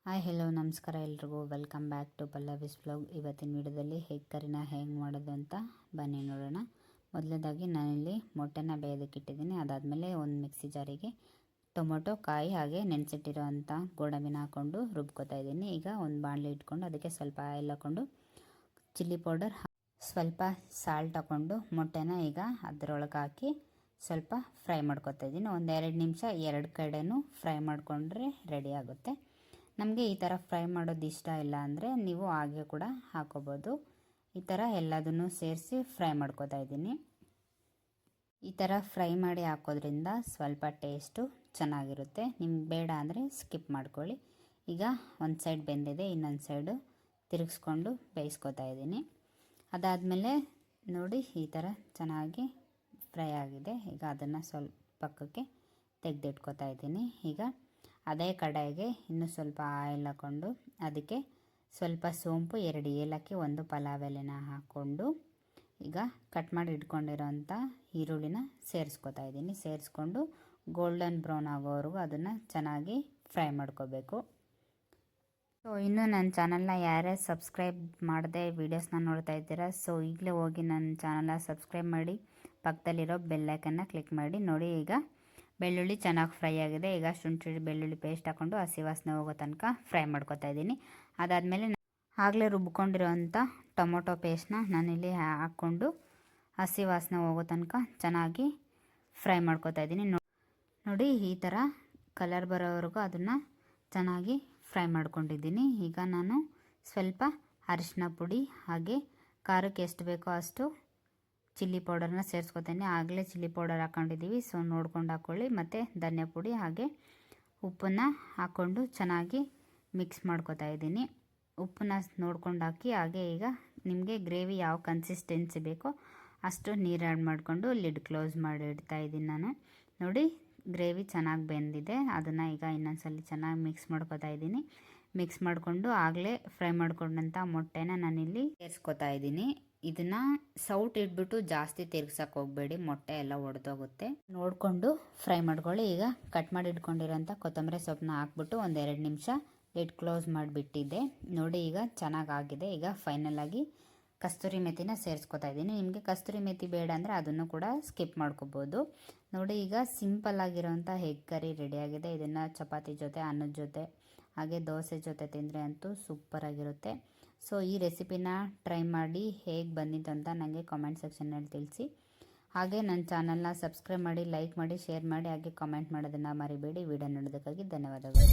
Hi hello ನಮಸ್ಕಾರ ಎಲ್ರಿಗೂ welcome back to Pallavi's vlog. ಇವತ್ತಿನ ವಿಡಿಯೋದಲ್ಲಿ ಹೆಗ್ ಕರಿನ ಹೆಂಗೆ ಮಾಡೋದು ಅಂತ ಬನ್ನಿ ನೋಡೋಣ. ಮೊದಲನೇದಾಗಿ ನಾನಿಲ್ಲಿ ಮೊಟ್ಟೆನ ಬೇಯೋದಕ್ಕೆ ಇಟ್ಟಿದ್ದೀನಿ. ಅದಾದಮೇಲೆ ಒಂದು ಮಿಕ್ಸಿ ಜಾರಿಗೆ ಟೊಮೊಟೊ, ಕಾಯಿ ಹಾಗೆ ನೆನೆಸಿಟ್ಟಿರೋ ಅಂಥ ಗೋಡಂಬಿನ ಹಾಕ್ಕೊಂಡು ರುಬ್ಕೋತಾ ಇದ್ದೀನಿ. ಈಗ ಒಂದು ಬಾಣಲೆ ಇಟ್ಕೊಂಡು ಅದಕ್ಕೆ ಸ್ವಲ್ಪ ಆಯಿಲ್ ಹಾಕ್ಕೊಂಡು ಚಿಲ್ಲಿ ಪೌಡರ್, ಸ್ವಲ್ಪ ಸಾಲ್ಟ್ ಹಾಕ್ಕೊಂಡು ಮೊಟ್ಟೆನ ಈಗ ಅದರೊಳಗೆ ಹಾಕಿ ಸ್ವಲ್ಪ ಫ್ರೈ ಮಾಡ್ಕೊತಾ ಇದ್ದೀನಿ. ಒಂದು 2 ನಿಮಿಷ ಎರಡು ಕಡೆನೂ ಫ್ರೈ ಮಾಡಿಕೊಂಡ್ರೆ ರೆಡಿ ಆಗುತ್ತೆ. ನಮಗೆ ಈ ಥರ ಫ್ರೈ ಮಾಡೋದು ಇಷ್ಟ ಇಲ್ಲ ಅಂದರೆ ನೀವು ಹಾಗೆ ಕೂಡ ಹಾಕೋಬೋದು. ಈ ಥರ ಎಲ್ಲದನ್ನು ಸೇರಿಸಿ ಫ್ರೈ ಮಾಡ್ಕೋತಾ ಇದ್ದೀನಿ. ಈ ಥರ ಫ್ರೈ ಮಾಡಿ ಹಾಕೋದ್ರಿಂದ ಸ್ವಲ್ಪ ಟೇಸ್ಟು ಚೆನ್ನಾಗಿರುತ್ತೆ. ನಿಮ್ಗೆ ಬೇಡ ಅಂದರೆ ಸ್ಕಿಪ್ ಮಾಡ್ಕೊಳ್ಳಿ. ಈಗ ಒಂದು ಸೈಡ್ ಬೆಂದಿದೆ, ಇನ್ನೊಂದು ಸೈಡು ತಿರುಗಿಸ್ಕೊಂಡು ಬೇಯಿಸ್ಕೊತಾ ಇದ್ದೀನಿ. ಅದಾದಮೇಲೆ ನೋಡಿ ಈ ಥರ ಚೆನ್ನಾಗಿ ಫ್ರೈ ಆಗಿದೆ. ಈಗ ಅದನ್ನು ಸ್ವಲ್ಪ ಪಕ್ಕಕ್ಕೆ ತೆಗೆದಿಟ್ಕೋತಾ ಇದ್ದೀನಿ. ಈಗ ಅದೇ ಕಡಾಯಿಗೆ ಇನ್ನೂ ಸ್ವಲ್ಪ ಆಯಿಲ್ ಹಾಕ್ಕೊಂಡು ಅದಕ್ಕೆ ಸ್ವಲ್ಪ ಸೋಂಪು, 2 ಏಲಕ್ಕಿ, 1 ಪಲಾವ್ ಎಲೆನ ಹಾಕ್ಕೊಂಡು ಈಗ ಕಟ್ ಮಾಡಿ ಇಟ್ಕೊಂಡಿರೋಂಥ ಈರುಳ್ಳಿನ ಸೇರಿಸ್ಕೊತಾ ಇದ್ದೀನಿ. ಸೇರಿಸ್ಕೊಂಡು ಗೋಲ್ಡನ್ ಬ್ರೌನ್ ಆಗೋವರೆಗೂ ಅದನ್ನು ಚೆನ್ನಾಗಿ ಫ್ರೈ ಮಾಡ್ಕೋಬೇಕು. ಸೊ ಇನ್ನೂ ನನ್ನ ಚಾನಲ್ನ ಯಾರ್ಯಾರು ಸಬ್ಸ್ಕ್ರೈಬ್ ಮಾಡದೆ ವೀಡಿಯೋಸ್ನ ನೋಡ್ತಾ ಇದ್ದೀರಾ, ಸೊ ಈಗಲೇ ಹೋಗಿ ನನ್ನ ಚಾನಲ್ನ ಸಬ್ಸ್ಕ್ರೈಬ್ ಮಾಡಿ ಪಕ್ಕದಲ್ಲಿರೋ ಬೆಲ್ಲೈಕನ್ನ ಕ್ಲಿಕ್ ಮಾಡಿ. ನೋಡಿ ಈಗ ಬೆಳ್ಳುಳ್ಳಿ ಚೆನ್ನಾಗಿ ಫ್ರೈ ಆಗಿದೆ. ಈಗ ಶುಂಠಿ ಬೆಳ್ಳುಳ್ಳಿ ಪೇಸ್ಟ್ ಹಾಕ್ಕೊಂಡು ಹಸಿ ವಾಸನೆ ಹೋಗೋ ತನಕ ಫ್ರೈ ಮಾಡ್ಕೊತಾ ಇದ್ದೀನಿ. ಅದಾದಮೇಲೆ ಆಗಲೇ ರುಬ್ಕೊಂಡಿರೋವಂಥ ಟೊಮೊಟೊ ಪೇಸ್ಟ್ನ ನಾನಿಲ್ಲಿ ಹಾಕ್ಕೊಂಡು ಹಸಿ ವಾಸನೆ ಹೋಗೋ ತನಕ ಚೆನ್ನಾಗಿ ಫ್ರೈ ಮಾಡ್ಕೊತಾ ಇದ್ದೀನಿ. ನೋಡಿ ಈ ಥರ ಕಲರ್ ಬರೋವರೆಗೂ ಅದನ್ನು ಚೆನ್ನಾಗಿ ಫ್ರೈ ಮಾಡ್ಕೊಂಡಿದ್ದೀನಿ. ಈಗ ನಾನು ಸ್ವಲ್ಪ ಅರಿಶಿನ ಪುಡಿ ಹಾಗೆ ಖಾರಕ್ಕೆ ಎಷ್ಟು ಬೇಕೋ ಅಷ್ಟು ಚಿಲ್ಲಿ ಪೌಡರ್ನ ಸೇರಿಸ್ಕೊತೀನಿ. ಆಗಲೇ ಚಿಲ್ಲಿ ಪೌಡರ್ ಹಾಕ್ಕೊಂಡಿದ್ದೀವಿ, ಸೊ ನೋಡ್ಕೊಂಡು ಹಾಕ್ಕೊಳ್ಳಿ. ಮತ್ತು ಧನಿಯಾ ಪುಡಿ ಹಾಗೆ ಉಪ್ಪನ್ನು ಹಾಕ್ಕೊಂಡು ಚೆನ್ನಾಗಿ ಮಿಕ್ಸ್ ಮಾಡ್ಕೊತಾ ಇದ್ದೀನಿ. ಉಪ್ಪನ್ನ ನೋಡ್ಕೊಂಡು ಹಾಕಿ ಹಾಗೆ ಈಗ ನಿಮಗೆ ಗ್ರೇವಿ ಯಾವ ಕನ್ಸಿಸ್ಟೆನ್ಸಿ ಬೇಕೋ ಅಷ್ಟು ನೀರು ಆ್ಯಡ್ ಮಾಡಿಕೊಂಡು ಲಿಡ್ ಕ್ಲೋಸ್ ಮಾಡಿ ಇಡ್ತಾ ಇದ್ದೀನಿ ನಾನು. ನೋಡಿ ಗ್ರೇವಿ ಚೆನ್ನಾಗಿ ಬೆಂದಿದೆ. ಅದನ್ನು ಈಗ ಇನ್ನೊಂದ್ಸಲ ಚೆನ್ನಾಗಿ ಮಿಕ್ಸ್ ಮಾಡ್ಕೊತಾ ಇದ್ದೀನಿ. ಮಿಕ್ಸ್ ಮಾಡಿಕೊಂಡು ಆಗಲೇ ಫ್ರೈ ಮಾಡ್ಕೊಂಡಂಥ ಮೊಟ್ಟೆನ ನಾನಿಲ್ಲಿ ಸೇರಿಸ್ಕೊತಾ ಇದ್ದೀನಿ. ಇದನ್ನು ಸೌಟ್ ಇಟ್ಬಿಟ್ಟು ಜಾಸ್ತಿ ತಿರ್ಗ್ಸಕ್ಕೆ ಹೋಗಬೇಡಿ, ಮೊಟ್ಟೆ ಎಲ್ಲ ಒಡೆದೋಗುತ್ತೆ. ನೋಡಿಕೊಂಡು ಫ್ರೈ ಮಾಡ್ಕೊಳ್ಳಿ. ಈಗ ಕಟ್ ಮಾಡಿ ಇಟ್ಕೊಂಡಿರೋಂಥ ಕೊತ್ತಂಬರಿ ಸೊಪ್ಪನ್ನ ಹಾಕ್ಬಿಟ್ಟು ಒಂದು 2 ನಿಮಿಷ ಲಿಡ್ ಕ್ಲೋಸ್ ಮಾಡಿಬಿಟ್ಟಿದ್ದೆ. ನೋಡಿ ಈಗ ಚೆನ್ನಾಗಾಗಿದೆ. ಈಗ ಫೈನಲಾಗಿ ಕಸ್ತೂರಿ ಮೆಥಿನ ಸೇರಿಸ್ಕೊತಾ ಇದ್ದೀನಿ. ನಿಮಗೆ ಕಸ್ತೂರಿ ಮೆಥಿ ಬೇಡ ಅಂದರೆ ಅದನ್ನು ಕೂಡ ಸ್ಕಿಪ್ ಮಾಡ್ಕೋಬೋದು. ನೋಡಿ ಈಗ ಸಿಂಪಲ್ ಆಗಿರೋಂಥ ಹೆಗ್ ಕರಿ ರೆಡಿಯಾಗಿದೆ. ಇದನ್ನು ಚಪಾತಿ ಜೊತೆ, ಅನ್ನದ ಜೊತೆ ಹಾಗೆ ದೋಸೆ ಜೊತೆ ತಿಂದರೆ ಅಂತೂ ಸೂಪರಾಗಿರುತ್ತೆ. ಸೊ ಈ ರೆಸಿಪಿನ ಟ್ರೈ ಮಾಡಿ ಹೇಗೆ ಬಂದಿತ್ತು ಅಂತ ನನಗೆ ಕಾಮೆಂಟ್ ಸೆಕ್ಷನ್ನಲ್ಲಿ ತಿಳಿಸಿ. ಹಾಗೆ ನನ್ನ ಚಾನಲ್ನ ಸಬ್ಸ್ಕ್ರೈಬ್ ಮಾಡಿ, ಲೈಕ್ ಮಾಡಿ, ಶೇರ್ ಮಾಡಿ, ಹಾಗೆ ಕಾಮೆಂಟ್ ಮಾಡೋದನ್ನು ಮರಿಬೇಡಿ. ವಿಡಿಯೋ ನೋಡೋದಕ್ಕಾಗಿ ಧನ್ಯವಾದಗಳು.